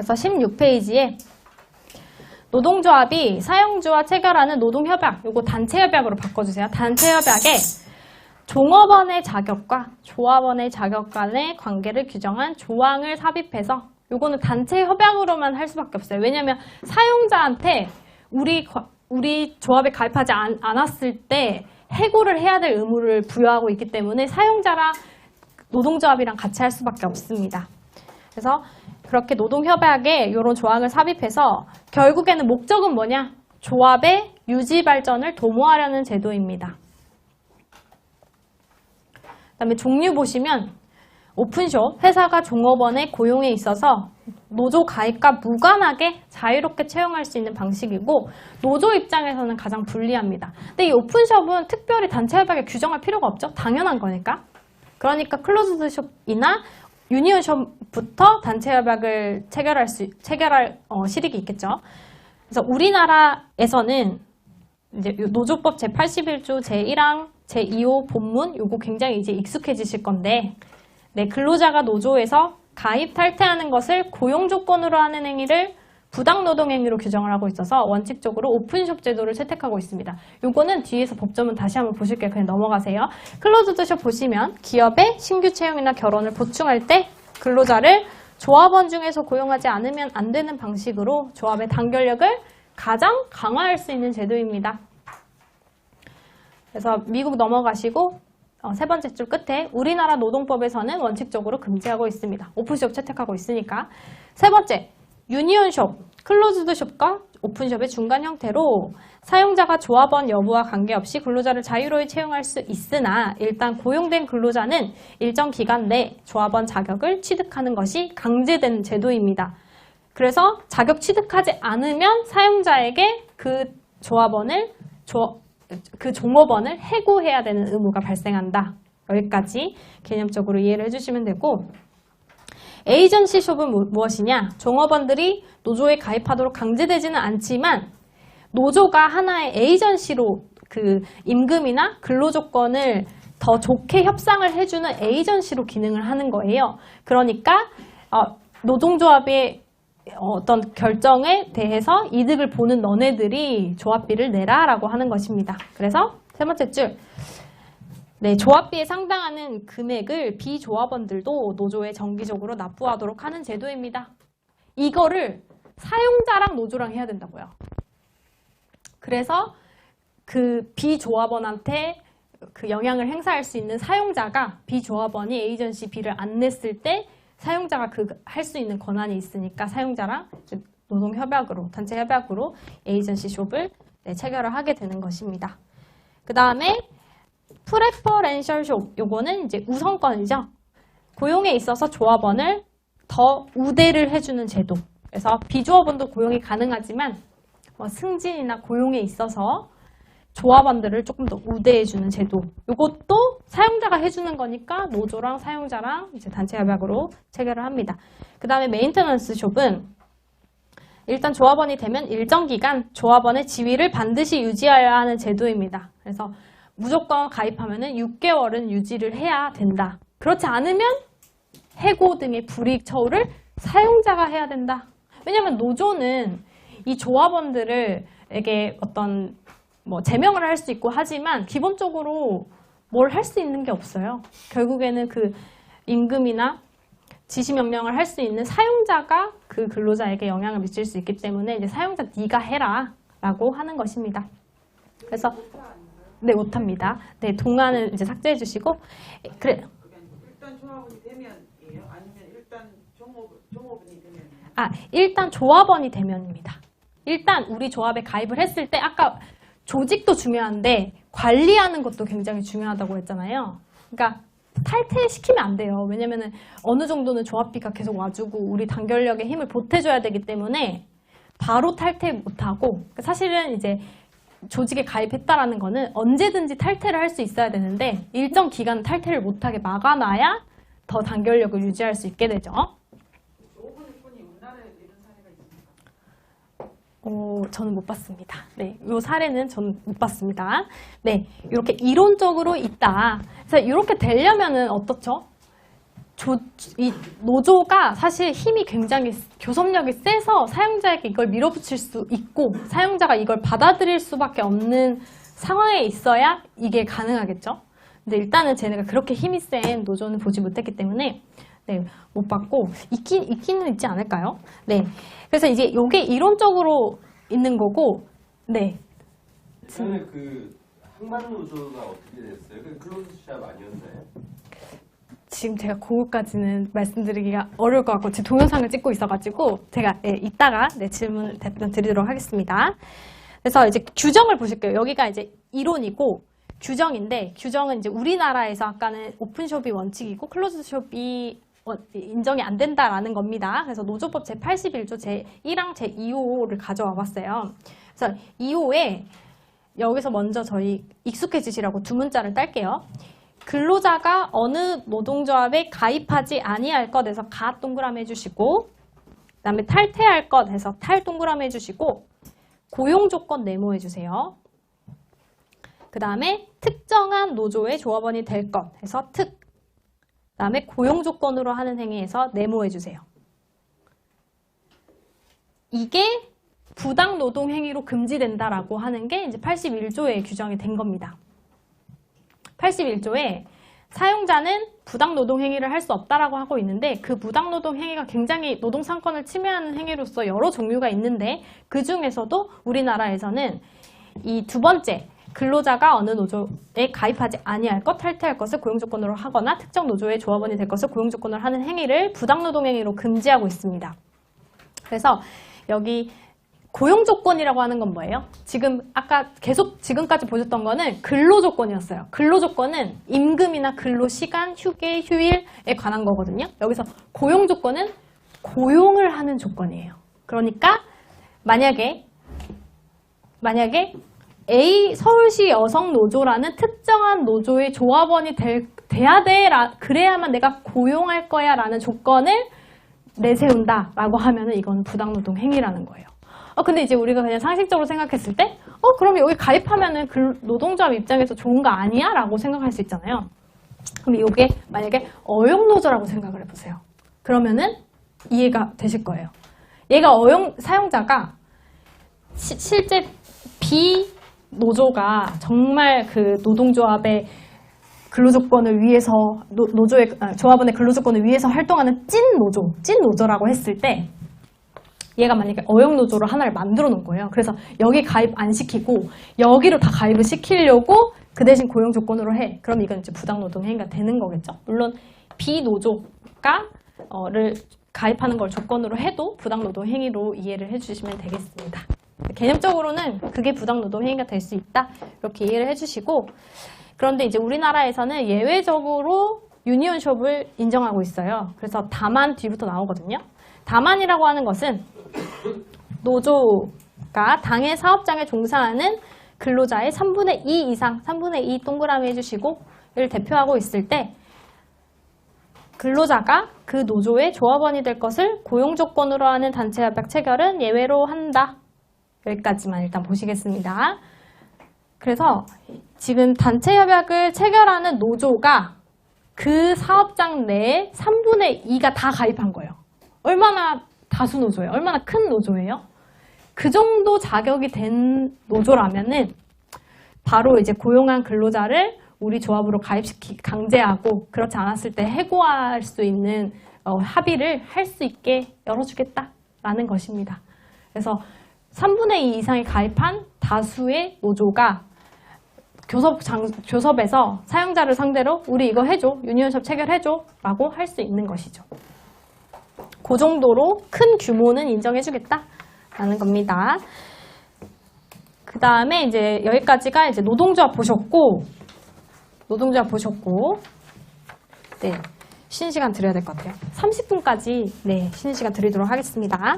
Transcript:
그래서 16페이지에 노동조합이 사용주와 체결하는 노동협약, 요거 단체협약으로 바꿔주세요. 단체협약에 종업원의 자격과 조합원의 자격 간의 관계를 규정한 조항을 삽입해서 요거는 단체협약으로만 할 수밖에 없어요. 왜냐하면 사용자한테 우리 조합에 가입하지 않았을 때 해고를 해야 될 의무를 부여하고 있기 때문에 사용자랑 노동조합이랑 같이 할 수밖에 없습니다. 그래서 그렇게 노동협약에 이런 조항을 삽입해서 결국에는 목적은 뭐냐? 조합의 유지 발전을 도모하려는 제도입니다. 그다음에 종류 보시면 오픈숍, 회사가 종업원의 고용에 있어서 노조 가입과 무관하게 자유롭게 채용할 수 있는 방식이고 노조 입장에서는 가장 불리합니다. 근데 이 오픈숍은 특별히 단체협약에 규정할 필요가 없죠. 당연한 거니까. 그러니까 클로즈드숍이나 유니온숍부터 단체협약을 체결할 실익이 있겠죠. 그래서 우리나라에서는 이제 노조법 제81조 제1항 제2호 본문 요거 굉장히 이제 익숙해지실 건데, 네, 근로자가 노조에서 가입 탈퇴하는 것을 고용 조건으로 하는 행위를 부당노동행위로 규정을 하고 있어서 원칙적으로 오픈숍 제도를 채택하고 있습니다. 요거는 뒤에서 법조문 다시 한번 보실게요. 그냥 넘어가세요. 클로즈드숍 보시면 기업의 신규 채용이나 결혼을 보충할 때 근로자를 조합원 중에서 고용하지 않으면 안 되는 방식으로 조합의 단결력을 가장 강화할 수 있는 제도입니다. 그래서 미국 넘어가시고 세 번째 줄 끝에 우리나라 노동법에서는 원칙적으로 금지하고 있습니다. 오픈숍 채택하고 있으니까. 세 번째, 유니온숍, 클로즈드숍과 오픈숍의 중간 형태로 사용자가 조합원 여부와 관계없이 근로자를 자유로이 채용할 수 있으나 일단 고용된 근로자는 일정 기간 내 조합원 자격을 취득하는 것이 강제된 제도입니다. 그래서 자격 취득하지 않으면 사용자에게 그 종업원을 해고해야 되는 의무가 발생한다. 여기까지 개념적으로 이해를 해주시면 되고, 에이전시 숍은 무엇이냐? 종업원들이 노조에 가입하도록 강제되지는 않지만 노조가 하나의 에이전시로 그 임금이나 근로조건을 더 좋게 협상을 해주는 에이전시로 기능을 하는 거예요. 그러니까 노동조합의 어떤 결정에 대해서 이득을 보는 너네들이 조합비를 내라라고 하는 것입니다. 그래서 세 번째 줄, 네, 조합비에 상당하는 금액을 비조합원들도 노조에 정기적으로 납부하도록 하는 제도입니다. 이거를 사용자랑 노조랑 해야 된다고요. 그래서 그 비조합원한테 그 영향을 행사할 수 있는 사용자가 비조합원이 에이전시 비를 안 냈을 때 사용자가 할 수 있는 권한이 있으니까 사용자랑 노동협약으로, 단체협약으로 에이전시 숍을 체결을 하게 되는 것입니다. 그 다음에 프레퍼렌셜 숍, 요거는 이제 우선권이죠. 고용에 있어서 조합원을 더 우대를 해주는 제도. 그래서 비조합원도 고용이 가능하지만 승진이나 고용에 있어서 조합원들을 조금 더 우대해주는 제도. 이것도 사용자가 해주는 거니까 노조랑 사용자랑 이제 단체협약으로 체결을 합니다. 그 다음에 메인테넌스 숍은 일단 조합원이 되면 일정 기간 조합원의 지위를 반드시 유지해야 하는 제도입니다. 그래서 무조건 가입하면은 6개월은 유지를 해야 된다. 그렇지 않으면 해고 등의 불이익 처우를 사용자가 해야 된다. 왜냐하면 노조는 이 조합원들에게 어떤 제명을 할 수 있고 하지만 기본적으로 뭘 할 수 있는 게 없어요. 결국에는 그 임금이나 지시명령을 할 수 있는 사용자가 그 근로자에게 영향을 미칠 수 있기 때문에 이제 사용자 네가 해라 라고 하는 것입니다. 그래서 네, 못합니다. 네, 동안은 이제 삭제해 주시고 그래. 일단 조합원이 되면이에요? 아니면 일단 종업원이 되면? 일단 조합원이 되면입니다. 일단 우리 조합에 가입을 했을 때 아까 조직도 중요한데 관리하는 것도 굉장히 중요하다고 했잖아요. 그러니까 탈퇴시키면 안 돼요. 왜냐면은 어느 정도는 조합비가 계속 와주고 우리 단결력에 힘을 보태줘야 되기 때문에 바로 탈퇴 못하고, 사실은 이제 조직에 가입했다라는 거는 언제든지 탈퇴를 할 수 있어야 되는데 일정 기간 탈퇴를 못하게 막아놔야 더 단결력을 유지할 수 있게 되죠. 저는 못 봤습니다. 네, 이 사례는 저는 못 봤습니다. 네, 이렇게 이론적으로 있다. 그래서 이렇게 되려면은 어떻죠? 이 노조가 사실 힘이 굉장히 교섭력이 세서 사용자에게 이걸 밀어붙일 수 있고 사용자가 이걸 받아들일 수밖에 없는 상황에 있어야 이게 가능하겠죠. 근데 일단은 쟤네가 그렇게 힘이 센 노조는 보지 못했기 때문에 네, 못 봤고 있기는 있지 않을까요? 네, 그래서 이제 이게 이론적으로 있는 거고, 네. 저는 그 항만 노조가 어떻게 됐어요? 그 클로즈샵 아니었나요? 지금 제가 그거까지는 말씀드리기가 어려울 것 같고 지금 동영상을 찍고 있어가지고 제가 이따가 질문을 답변 드리도록 하겠습니다. 그래서 이제 규정을 보실게요. 여기가 이제 이론이고 규정인데 규정은 이제 우리나라에서 아까는 오픈숍이 원칙이고 클로즈숍이 인정이 안 된다라는 겁니다. 그래서 노조법 제81조 제1항 제2호를 가져와 봤어요. 그래서 2호에 여기서 먼저 저희 익숙해지시라고 두 문자를 딸게요. 근로자가 어느 노동조합에 가입하지 아니할 것에서 가 동그라미 해주시고 그 다음에 탈퇴할 것에서 탈 동그라미 해주시고 고용조건 네모해주세요. 그 다음에 특정한 노조의 조합원이 될 것 해서 특. 그 다음에 고용조건으로 하는 행위에서 네모해주세요. 이게 부당노동행위로 금지된다라고 하는 게 이제 81조에 규정이 된 겁니다. 81조에 사용자는 부당노동행위를 할 수 없다라고 하고 있는데 그 부당노동행위가 굉장히 노동상권을 침해하는 행위로서 여러 종류가 있는데 그 중에서도 우리나라에서는 이 두 번째 근로자가 어느 노조에 가입하지 아니할 것, 탈퇴할 것을 고용조건으로 하거나 특정 노조의 조합원이 될 것을 고용조건으로 하는 행위를 부당노동행위로 금지하고 있습니다. 그래서 여기 고용조건이라고 하는 건 뭐예요? 지금 아까 계속 지금까지 보셨던 거는 근로조건이었어요. 근로조건은 임금이나 근로시간, 휴게, 휴일에 관한 거거든요. 여기서 고용조건은 고용을 하는 조건이에요. 그러니까 만약에 A 서울시 여성노조라는 특정한 노조의 조합원이 돼야 돼, 그래야만 내가 고용할 거야 라는 조건을 내세운다 라고 하면은 이건 부당노동 행위라는 거예요. 근데 이제 우리가 그냥 상식적으로 생각했을 때 그럼 여기 가입하면은 노동조합 입장에서 좋은 거 아니야? 라고 생각할 수 있잖아요. 그럼 이게 만약에 어용노조라고 생각을 해보세요. 그러면은 이해가 되실 거예요. 얘가 사용자가 실제 비노조가 정말 그 노동조합의 근로조건을 위해서 조합원의 근로조건을 위해서 활동하는 찐 노조라고 했을 때 얘가 만약에 어용노조로 하나를 만들어 놓은 거예요. 그래서 여기 가입 안 시키고 여기로 다 가입을 시키려고 그 대신 고용조건으로 해. 그럼 이건 이제 부당노동 행위가 되는 거겠죠. 물론 비노조가 가입하는 걸 조건으로 해도 부당노동 행위로 이해를 해주시면 되겠습니다. 개념적으로는 그게 부당노동 행위가 될 수 있다. 이렇게 이해를 해주시고 그런데 이제 우리나라에서는 예외적으로 유니온숍을 인정하고 있어요. 그래서 다만 뒤부터 나오거든요. 다만이라고 하는 것은 노조가 당의 사업장에 종사하는 근로자의 3분의 2 이상, 3분의 2 동그라미 해주시고를 대표하고 있을 때 근로자가 그 노조의 조합원이 될 것을 고용조건으로 하는 단체협약 체결은 예외로 한다. 여기까지만 일단 보시겠습니다. 그래서 지금 단체협약을 체결하는 노조가 그 사업장 내에 3분의 2가 다 가입한 거예요. 얼마나 다수 노조예요? 얼마나 큰 노조예요? 그 정도 자격이 된 노조라면은 바로 이제 고용한 근로자를 우리 조합으로 강제하고 그렇지 않았을 때 해고할 수 있는 합의를 할 수 있게 열어주겠다라는 것입니다. 그래서 3분의 2 이상이 가입한 다수의 노조가 교섭에서 사용자를 상대로 우리 이거 해줘, 유니온숍 체결해줘 라고 할 수 있는 것이죠. 그 정도로 큰 규모는 인정해주겠다라는 겁니다. 그 다음에 이제 여기까지가 이제 노동조합 보셨고, 네, 쉬는 시간 드려야 될 것 같아요. 30분까지 네, 쉬는 시간 드리도록 하겠습니다.